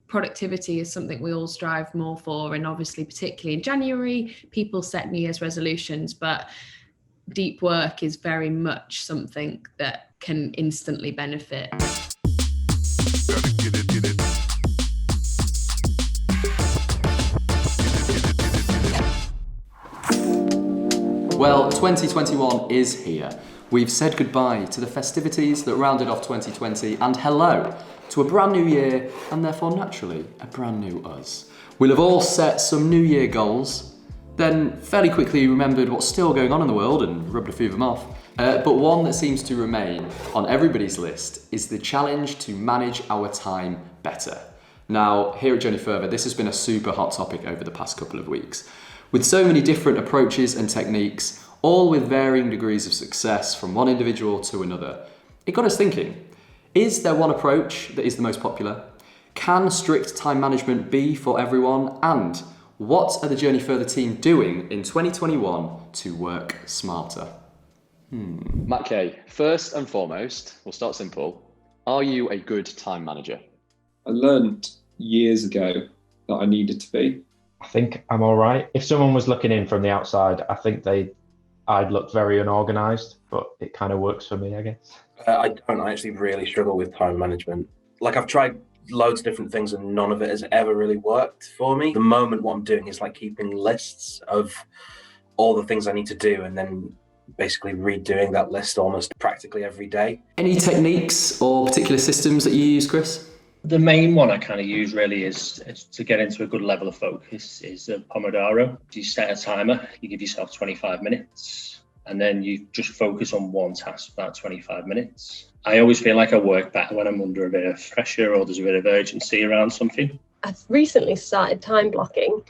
productivity is something we all strive more for. And obviously, particularly in January, people set New Year's resolutions, but deep work is very much something that can instantly benefit. Well, 2021 is here. We've said goodbye to the festivities that rounded off 2020 and hello to a brand new year and therefore naturally a brand new us. We'll have all set some new year goals, then fairly quickly remembered what's still going on in the world and rubbed a few of them off. But one that seems to remain on everybody's list is the challenge to manage our time better. Now, here at Journey Further, this has been a super hot topic over the past couple of weeks. With so many different approaches and techniques, all with varying degrees of success from one individual to another, it got us thinking, is there one approach that is the most popular? Can strict time management be for everyone? And what are the Journey Further team doing in 2021 to work smarter? Matt Kay, first and foremost, we'll start simple. Are you a good time manager? I learned years ago that I needed to be. I think I'm all right. If someone was looking in from the outside, I think I'd look very unorganised, but it kind of works for me, I guess. I don't. I actually really struggle with time management. Like, I've tried loads of different things and none of it has ever really worked for me. The moment what I'm doing is like keeping lists of all the things I need to do and then basically redoing that list almost practically every day. Any techniques or particular systems that you use, Chris? The main one I kind of use really is to get into a good level of focus is a Pomodoro. You set a timer, you give yourself 25 minutes, and then you just focus on one task for that 25 minutes. I always feel like I work better when I'm under a bit of pressure or there's a bit of urgency around something. I've recently started time blocking.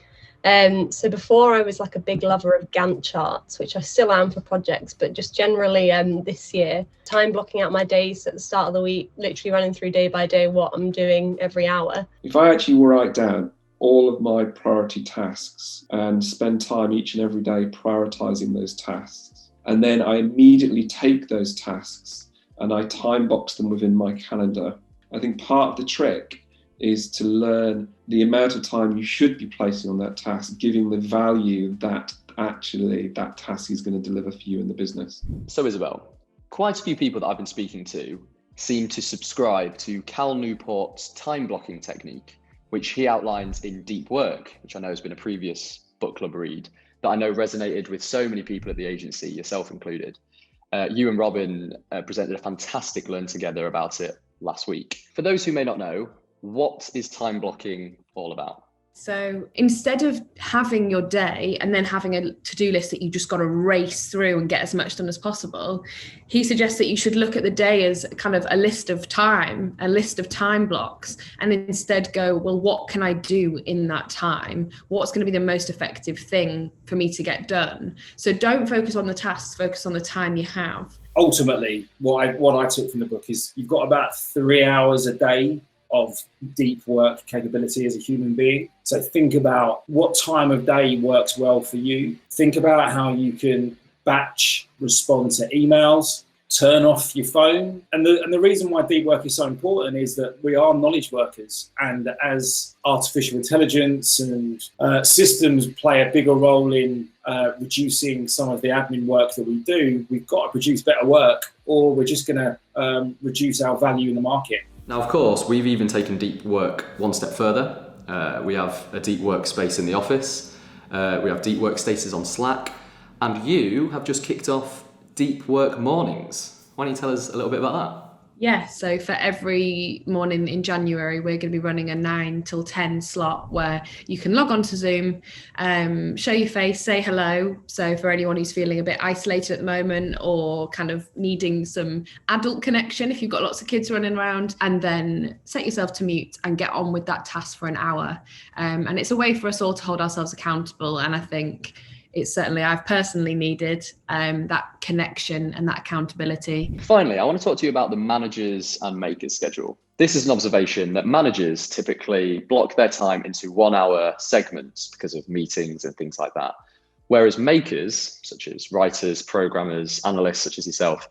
So before I was like a big lover of Gantt charts, which I still am for projects, but just generally this year, time blocking out my days at the start of the week, literally running through day by day what I'm doing every hour. If I actually write down all of my priority tasks and spend time each and every day prioritising those tasks, and then I immediately take those tasks and I time box them within my calendar, I think part of the trick is to learn the amount of time you should be placing on that task, giving the value that actually that task is going to deliver for you in the business. So Isabel, quite a few people that I've been speaking to seem to subscribe to Cal Newport's time blocking technique, which he outlines in Deep Work, which I know has been a previous book club read, that I know resonated with so many people at the agency, yourself included. You and Robin presented a fantastic Learn Together about it last week. For those who may not know, what is time blocking all about? So instead of having your day and then having a to-do list that you just got to race through and get as much done as possible, he suggests that you should look at the day as kind of a list of time blocks, and instead go, well, what can I do in that time? What's going to be the most effective thing for me to get done? So don't focus on the tasks, focus on the time you have. Ultimately, what I took from the book is you've got about 3 hours a day of deep work capability as a human being. So think about what time of day works well for you. Think about how you can batch respond to emails, turn off your phone. And the reason why deep work is so important is that we are knowledge workers. And as artificial intelligence and systems play a bigger role in reducing some of the admin work that we do, we've got to produce better work or we're just going to reduce our value in the market. Now, of course, we've even taken deep work one step further. We have a deep workspace in the office. We have deep workspaces on Slack. And you have just kicked off deep work mornings. Why don't you tell us a little bit about that? Yeah, so for every morning in January, we're going to be running a 9 till 10 slot where you can log on to Zoom, show your face, say hello. So for anyone who's feeling a bit isolated at the moment or kind of needing some adult connection, if you've got lots of kids running around, and then set yourself to mute and get on with that task for an hour. And it's a way for us all to hold ourselves accountable. And I think it's certainly, I've personally needed that connection and that accountability. Finally, I want to talk to you about the managers and makers schedule. This is an observation that managers typically block their time into 1 hour segments because of meetings and things like that. Whereas makers, such as writers, programmers, analysts, such as yourself,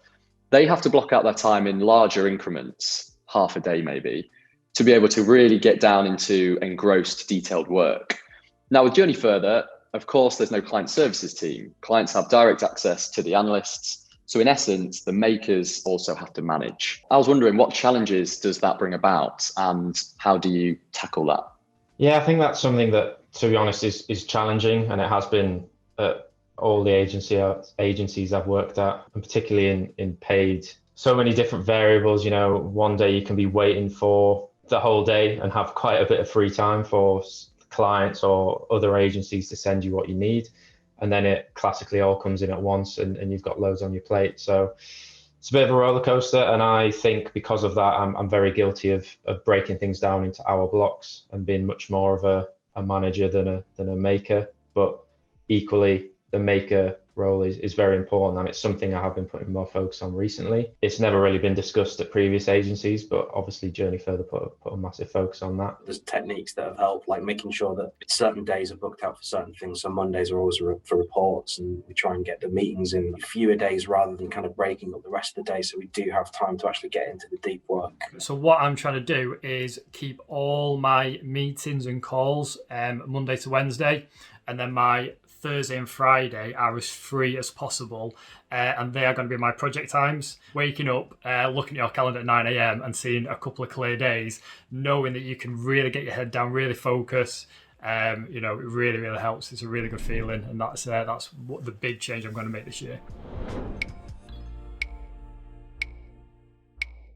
they have to block out their time in larger increments, half a day maybe, to be able to really get down into engrossed, detailed work. Now, with Journey Further, of course, there's no client services team. Clients have direct access to the analysts. So in essence, the makers also have to manage. I was wondering, what challenges does that bring about, and how do you tackle that? Yeah, I think that's something that, to be honest, is challenging, and it has been at all the agencies I've worked at, and particularly in paid. So many different variables. You know, one day you can be waiting for the whole day and have quite a bit of free time for clients or other agencies to send you what you need, and then it classically all comes in at once, and you've got loads on your plate. So it's a bit of a roller coaster, and I think because of that, I'm very guilty of breaking things down into hour blocks and being much more of a manager than a maker. But equally, the maker role is very important, and it's something I have been putting more focus on recently. It's never really been discussed at previous agencies, but obviously Journey Further put a massive focus on that. There's techniques that have helped, like making sure that certain days are booked out for certain things. So Mondays are always for reports, and we try and get the meetings in fewer days rather than kind of breaking up the rest of the day, so we do have time to actually get into the deep work. So what I'm trying to do is keep all my meetings and calls Monday to Wednesday, and then my Thursday and Friday are as free as possible, and they are going to be my project times. Waking up, looking at your calendar at 9 a.m. and seeing a couple of clear days, knowing that you can really get your head down, really focus, it really, really helps. It's a really good feeling, and that's what the big change I'm going to make this year.